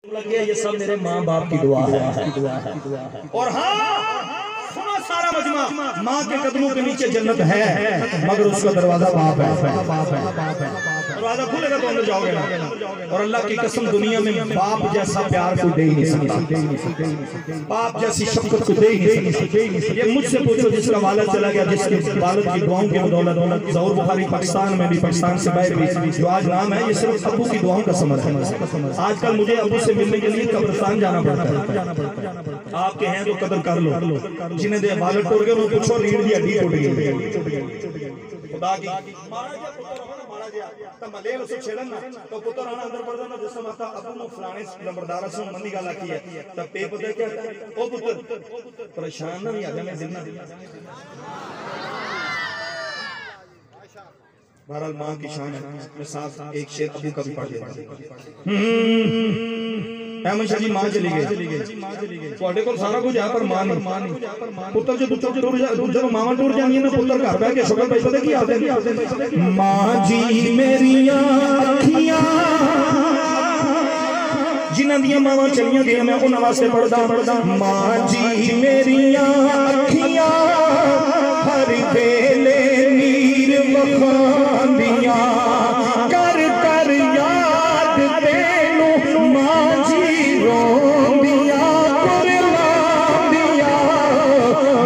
लगे ये सब मेरे माँ बाप की दुआ है। और हाँ सुना सारा मजमा, माँ के कदमों के नीचे जन्नत है मगर उसका दरवाजा बाप है। दरवाजा खुलेगा तो अंदर जाओगे ना। और अल्लाह की कसम दुनिया में बाप जैसा प्यार कोई दे ही नहीं सकता, बाप जैसी शफकत को दे ही नहीं सकता। ये मुझसे पूछो जिसका वालिद चला गया, जिसके वालिद की दुआओं की बदौलत ज़हूर बुखारी पाकिस्तान में भी, पाकिस्तान से बाहर भी जो आज नाम है, ये सिर्फ अब्बू की दुआओं का समर है। आजकल मुझे अब्बू से मिलने के लिए कब्रिस्तान जाना पड़ता है। आपके हैं तो कदर कर लो, जिन्हें दे वालिद टूट गए उनको पूछो रीढ़ की हड्डी टूट गई। खुदा की मारा जा पुत्र हो ना, मारा जा तब मले उसे छेड़न ना तो पुत्र आना अंदर पड़ जाना। जिससे माता अब्बू ने फलाने नंबरदार से मंदी गाला की है तब पे पता क्या है, ओ पुत्र परेशान ना आजा मैं जिंदा। बहरहाल मां की शान है। मैं साथ एक शेर अब्बू का भी पढ़ देता। अहमद शाह जी मां चली गई, ਤੁਹਾਡੇ ਕੋਲ ਸਾਰਾ ਕੁਝ ਹੈ ਪਰ ਮਾਂ ਨਹੀਂ। ਪੁੱਤਰ ਜੇ ਜਦੋਂ ਮਾਵਾਂ ਟੁਰ ਜਾਂਦੀਆਂ ਨੇ ਪੁੱਤਰ ਘਰ ਬਹਿ ਕੇ ਸ਼ੁਕਰ ਭਾਈ ਪਤਾ ਕੀ ਆਖਦੇ, ਮਾਂ ਜੀ ਮੇਰੀਆਂ ਅੱਖੀਆਂ जिन्हां दियां मावां चलियां गईयां मैं उन्हां वास्ते पढ़दा। मां जी मेरियां अखियां हर वेले नीर वखांदियां, कर कर याद तेनू मां जी रोंदियां कुरलांदियां।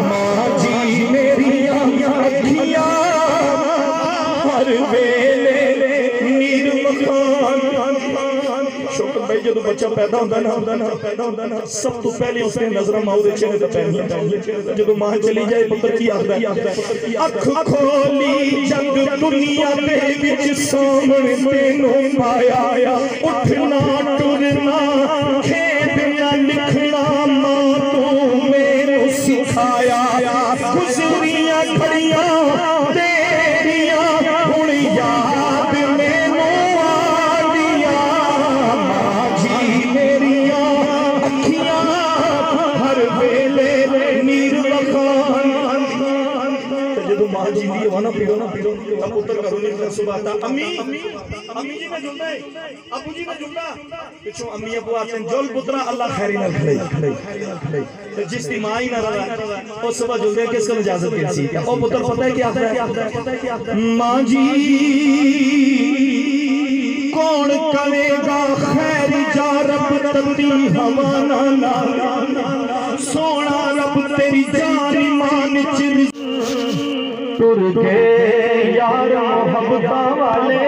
मां जी मेरियां अखियां हर वेले नीर वखांदियां। भाई जो बच्चा पैदा होता ना सब तो पहले उसने नजर मां दे चेहरे ते पैंदियां। जो मां चली जाए पुत्र की आखदा, अख खोली जग दुनिया दे विच सामने तेनू पाया, उठना टुरना खेडना लिखना मां तू मेनू सिखाया। गुजरियां खड़ियां तेरियां हुण याद मैनू मां जी दी हो ना पीड़ो तब पुत्र करो नहीं सुबह ता अम्मी जी ने जुलदा है, अबू जी ने जुलदा पिछो अम्मी अबू आते जुल पुत्रा अल्लाह खैरी ना खड़े तो जिस दी मां ही ना रहा वो सुबह जुलदे किसको इजाजत दी थी। ओ पुत्र पता है क्या आता है, मां जी कौन करेगा खैर जा रब तती हवा ना सोना रब तेरी जान मान च टुर के यार मोहब्बता वाले।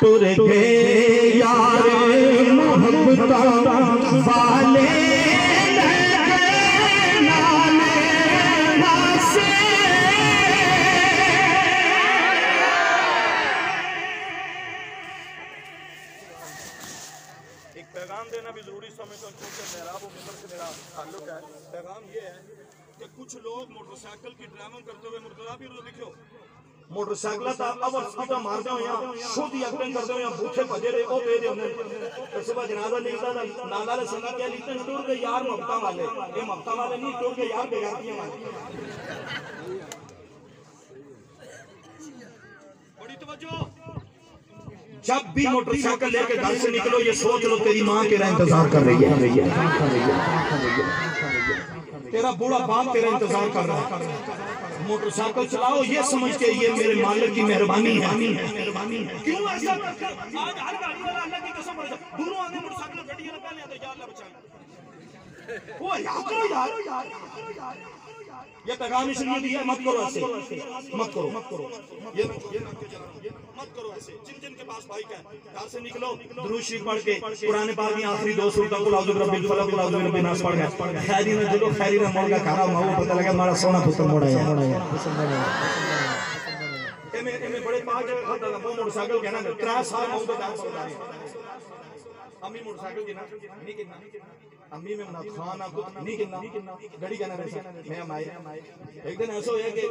टुर के यार मोहब्बता वाले पैगाम देना भी जरूरी समझता हूँ क्योंकि मेहराब और मिंबर से मेरा ताल्लुक है। पैगाम ये है कि कुछ लोग मोटरसाइकिल की ड्राइविंग करते हुए मुर्तजा भी लिखो मोटरसाइकिल दा अवर स्पीडा मारदे हो या शुद्ध एक्टिंग करदे हो या भूखे भजे दे ओ पे दे तो सुबह जनाजा निकलदा नाला ले संगी क्या लिखते हैं, टूर के यार मोहब्बता वाले। ये मोहब्बता वाले नहीं, टूर के यार बेगारतियां वाले। बड़ी तवज्जो, जब भी मोटरसाइकिल लेके घर से निकलो ये सोच लो तेरी माँ तेरा इंतजार कर रही है, तेरा बूढ़ा बाप तेरा इंतजार कर रहा है। मोटरसाइकिल चलाओ ये समझ के ये मेरे मालिक की मेहरबानी है। क्यों ऐसा करते हो? आज हर गाड़ी वाला अल्लाह की कसम दूरों आने मोटरसाइकिल गड्डियां ना पहले आते या अल्लाह बचा वो यार ये पैगाम इसलिए दिया मत करो ऐसे, मत करो ये मत करो ऐसे। जिन के पास बाइक है घर से निकलो दुरूद शरीफ पढ़ के कुरान पाक की आखिरी 2 सूरत कुल औज़ु बिरब्बिल फलक कुल औज़ु बिरब्बिन नास पढ़ गए। खैरी ने जुलो खैरी ने मोड़ का खारा माऊ पता लगा हमारा सोना पुत्र मोड़ा है। एमे बड़े पांच खाता वो मोटरसाइकिल कहना 3 साल माऊ का काम करता है। अम्मी मोटरसाइकिल की ना नहीं कितना अम्मी में ना खाना कुछ नहीं कितना गड़ी कहना मैं माए एक दिन ऐसा होया कि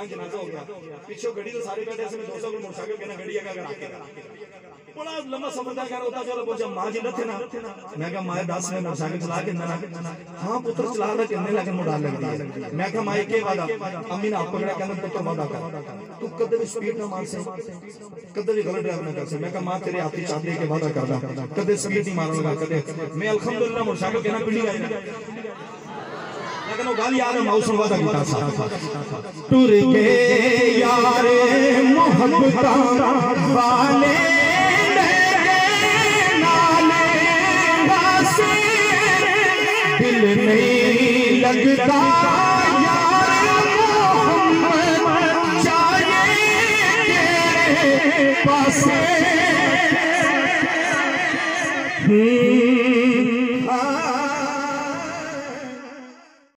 जनाजा हो गया पीछे गड्डी तो सारे बैठे से दोस्तों को मोटरसाइकिल कहना गड्डी आगे आके बड़ा लंबा सफर कर होता चलो पहुंचा मां जी थे ना मैं कहा मां 10 में मोटरसाइकिल चला के ना हां पुत्र चला रहा कितने लगे मुड़ा लग दी मैं कहा मां के वादा अम्मी ने आप पकड़ा कहना पुत्र वादा कर तू कदे भी स्पीड ना मार से कदे भी गलत ड्राइव ना कर से मैं कहा मां तेरे हाथी चांदे के वादा करदा कदे स्पीड नहीं मारूंगा कदे मैं अल्हम्दुलिल्लाह मोटरसाइकिल कहना पिंडी आई लेकिन वो गाली याद है मौसम वादा कीता सा टुर के यारे मोहब्बत वाले दिल नहीं लगता यार मोहम्मद चाहिए तेरे पास